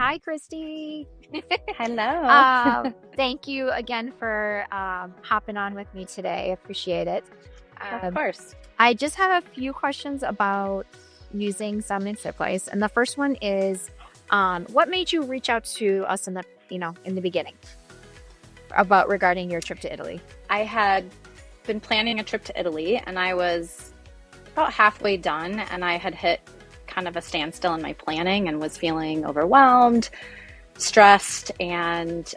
Hi, Kristi. Hello. Thank you again for hopping on with me today. I appreciate it. Of course. I just have a few questions about using Sunny Turquoise, and the first one is, what made you reach out to us in the beginning about regarding your trip to Italy? I had been planning a trip to Italy and I was about halfway done and I had hit kind of a standstill in my planning and was feeling overwhelmed, stressed, and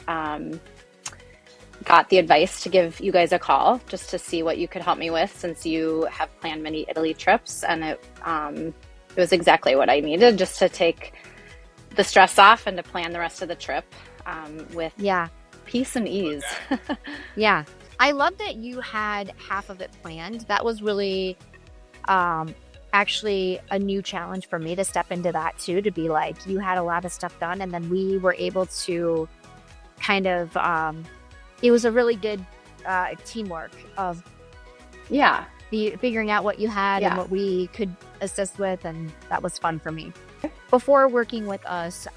got the advice to give you guys a call just to see what you could help me with since you have planned many Italy trips. And it was exactly what I needed just to take the stress off and to plan the rest of the trip with peace and ease. Yeah. I love that you had half of it planned. That was really actually a new challenge for me to step into that too, to be like, you had a lot of stuff done and then we were able to kind of, it was a really good teamwork of figuring out what you had and what we could assist with, and that was fun for me. Before working with us,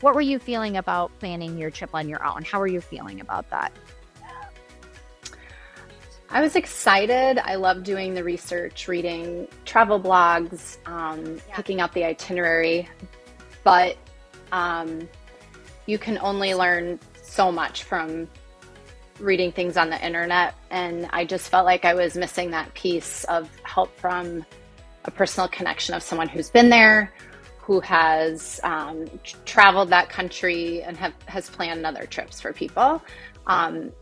what were you feeling about planning your trip on your own? How were you feeling about that? I was excited. I love doing the research, reading travel blogs, picking out the itinerary, but you can only learn so much from reading things on the internet, and I just felt like I was missing that piece of help from a personal connection of someone who's been there, who has traveled that country and has planned other trips for people. And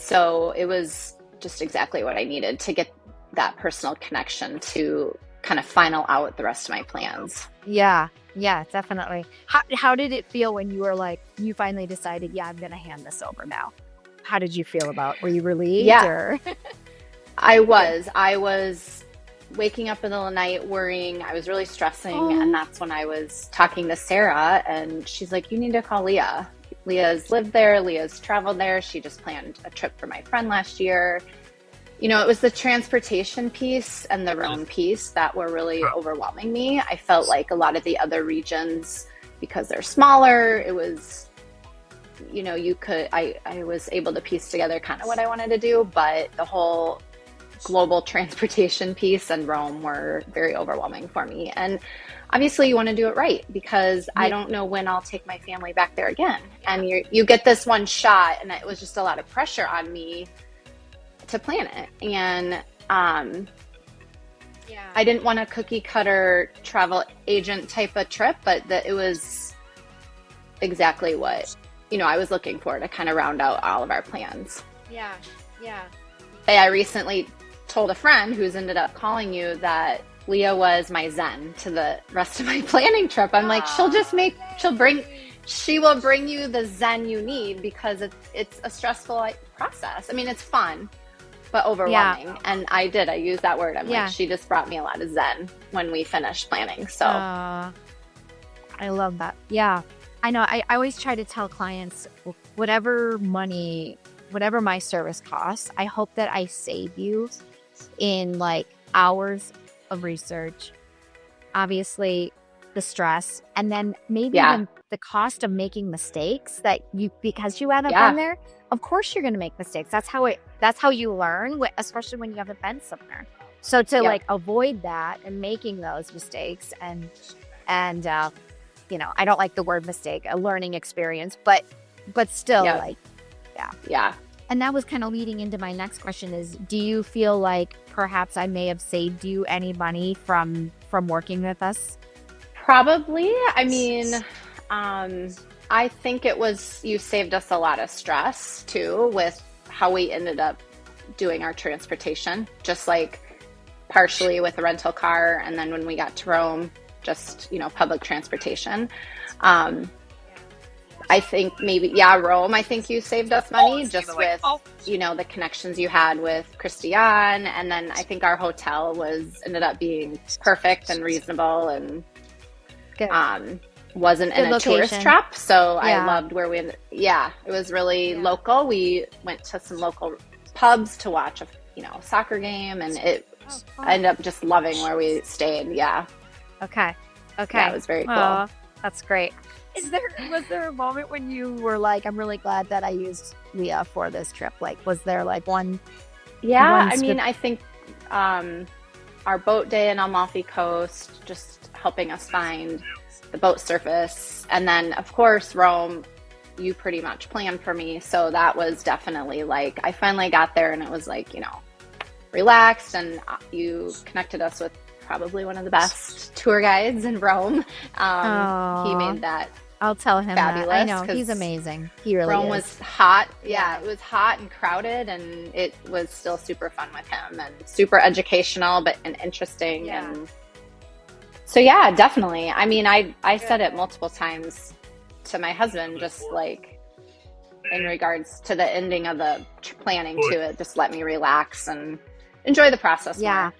so it was just exactly what I needed to get that personal connection to kind of final out the rest of my plans. Yeah, definitely. How did it feel when you were like, you finally decided, I'm going to hand this over now? How did you feel were you relieved? Yeah, or? I was waking up in the middle of the night worrying. I was really stressing. And that's when I was talking to Sarah and she's like, you need to call Leah. Leah's lived there. Leah's traveled there. She just planned a trip for my friend last year. You know, it was the transportation piece and the Rome piece that were really overwhelming me. I felt like a lot of the other regions, because they're smaller, it was, you know, I was able to piece together kind of what I wanted to do, but the whole global transportation piece and Rome were very overwhelming for me. And obviously you want to do it right because I don't know when I'll take my family back there again. And you get this one shot, and it was just a lot of pressure on me to plan it. And I didn't want a cookie cutter travel agent type of trip, but it was exactly what, you know, I was looking for to kind of round out all of our plans. Yeah. I recently told a friend who's ended up calling you that Leah was my zen to the rest of my planning trip. I'm like, she will bring you the zen you need because it's a stressful process. I mean, it's fun, but overwhelming. Yeah. And I used that word. I'm like, she just brought me a lot of zen when we finished planning. So I love that. Yeah, I know. I always try to tell clients, whatever my service costs, I hope that I save you in like hours of research, obviously the stress, and then maybe even the cost of making mistakes because you haven't been there. Of course you're going to make mistakes. That's how you learn, especially when you haven't been somewhere. So to like avoid that and making those mistakes and you know, I don't like the word mistake, a learning experience, but still And that was kind of leading into my next question is, do you feel like perhaps I may have saved you any money from working with us? Probably. I mean, I think you saved us a lot of stress too with how we ended up doing our transportation, just like partially with a rental car. And then when we got to Rome, just, you know, public transportation. I think maybe, Rome, I think you saved us money just with, you know, the connections you had with Kristi. And then I think our hotel ended up being perfect and reasonable and wasn't in a tourist trap. So I loved where we ended. Yeah, it was really local. We went to some local pubs to watch a soccer game, and I ended up just loving where we stayed. Yeah. Okay. Yeah, it was very cool. That's great. Was there a moment when you were like, I'm really glad that I used Leah for this trip? Like, was there like Yeah, one I mean, script? I think our boat day in Amalfi Coast, just helping us find the boat surface. And then, of course, Rome, you pretty much planned for me. So that was definitely like, I finally got there and it was like, relaxed. And you connected us with probably one of the best tour guides in Rome. He Oh, made that I'll tell him that. I fabulous know he's because amazing. He really Rome is. was hot. Yeah. Yeah, it was hot and crowded, and it was still super fun with him and super educational, and interesting. Yeah. And so, yeah, definitely. I mean, I said Good. it multiple times to my husband, just like in regards to the ending of the planning to it, just let me relax and enjoy the process Yeah. more.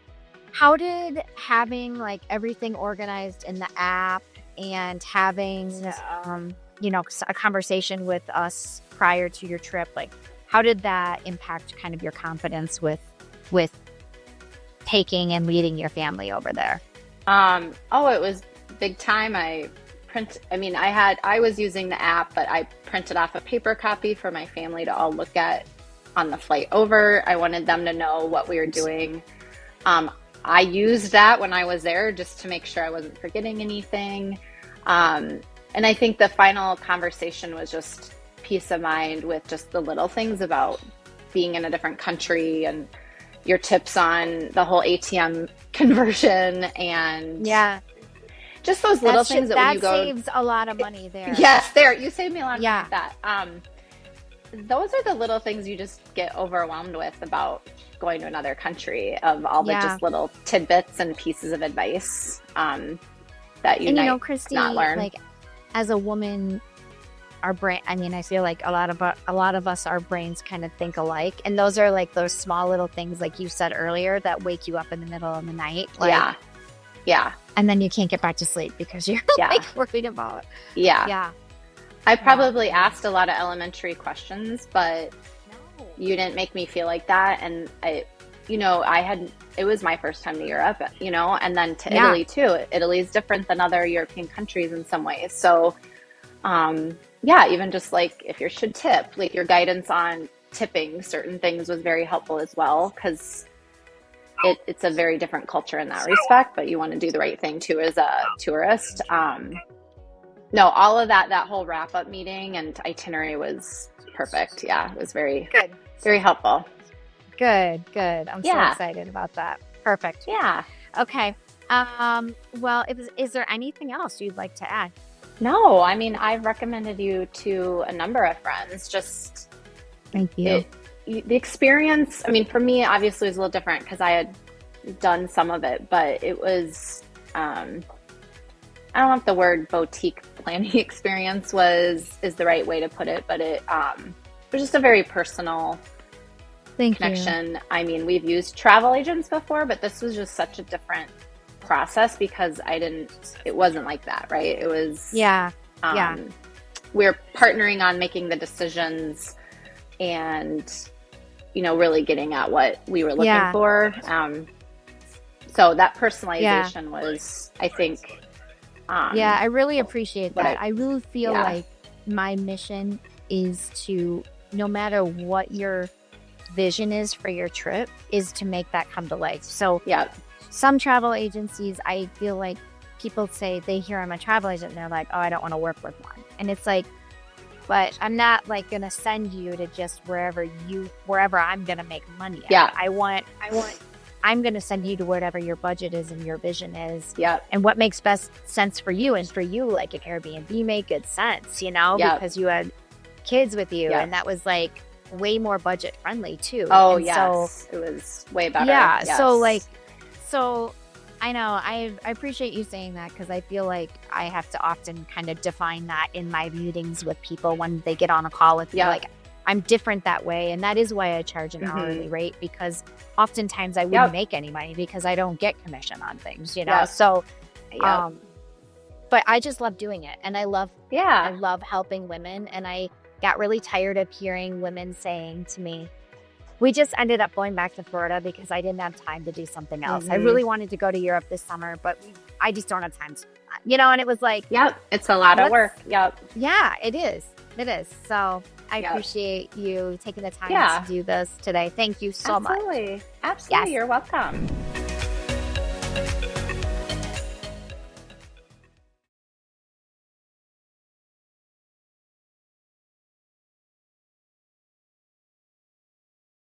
How did having like everything organized in the app and having, a conversation with us prior to your trip, like how did that impact kind of your confidence with taking and leading your family over there? Oh, it was big time. I was using the app, but I printed off a paper copy for my family to all look at on the flight over. I wanted them to know what we were doing. I used that when I was there just to make sure I wasn't forgetting anything. And I think the final conversation was just peace of mind with just the little things about being in a different country and your tips on the whole ATM conversion and Yeah. just those little things that when you go, saves a lot of money there. yes, there, you saved me a lot of Yeah. money with that. Those are the little things you just get overwhelmed with about going to another country, of all the Yeah. just little tidbits and pieces of advice that you And might Kristi, not learn. like as a woman, our brain, I mean, I feel like a lot of us, our brains kind of think alike. And those are like those small little things, like you said earlier, that wake you up in the middle of the night. Like, Yeah. Yeah. And then you can't get back to sleep because you're Yeah. like worried about. Yeah. Yeah. I probably asked a lot of elementary questions, but you didn't make me feel like that. And it was my first time to Europe, and then to Yeah. Italy too. Italy is different than other European countries in some ways. So, yeah, even just like if you should tip, like your guidance on tipping certain things was very helpful as well, because it's a very different culture in that respect, but you want to do the right thing too as a tourist. No, all of that whole wrap up meeting and itinerary was perfect. Yeah, it was very, Good. very helpful. Good. I'm so Yeah. excited about that. Perfect. Yeah. Okay. Well, is there anything else you'd like to add? No, I mean, I've recommended you to a number of friends. Just Thank you. the experience, I mean, for me, obviously, was a little different because I had done some of it, but it was, I don't know if the word boutique planning experience is the right way to put it, but it was just a very personal Thank connection. I mean, we've used travel agents before, but this was just such a different process because it wasn't like that, right? It was, Yeah. we're partnering on making the decisions and, really getting at what we were looking for. So that personalization was, I think, I really appreciate that. I really feel Yeah. like my mission is to, no matter what your vision is for your trip, is to make that come to life. So yeah, some travel agencies, I feel like people say they hear I'm a travel agent and they're like, oh, I don't want to work with one. And it's like, but I'm not like going to send you to just wherever I'm going to make money at. Yeah. I'm going to send you to whatever your budget is and your vision is. yeah, And what makes best sense for you. And for you, like if Airbnb made good sense, because you had kids with you. Yes. And that was like way more budget friendly too. Oh, and yes. So, it was way better. yeah. Yes. So I know I appreciate you saying that, because I feel like I have to often kind of define that in my meetings with people when they get on a call with me. Yeah. Like I'm different that way. And that is why I charge an hourly rate, because oftentimes I wouldn't make any money because I don't get commission on things, Yep. So, Yep. but I just love doing it. And I love Yeah. helping women. And I got really tired of hearing women saying to me, we just ended up going back to Florida because I didn't have time to do something else. I really wanted to go to Europe this summer, but I just don't have time to, you know, and it was like, Yep. It's a lot of work. Yep. Yeah, it is. It is. So I Yep. appreciate you taking the time Yeah. to do this today. Thank you so much. Absolutely. Yes. You're welcome.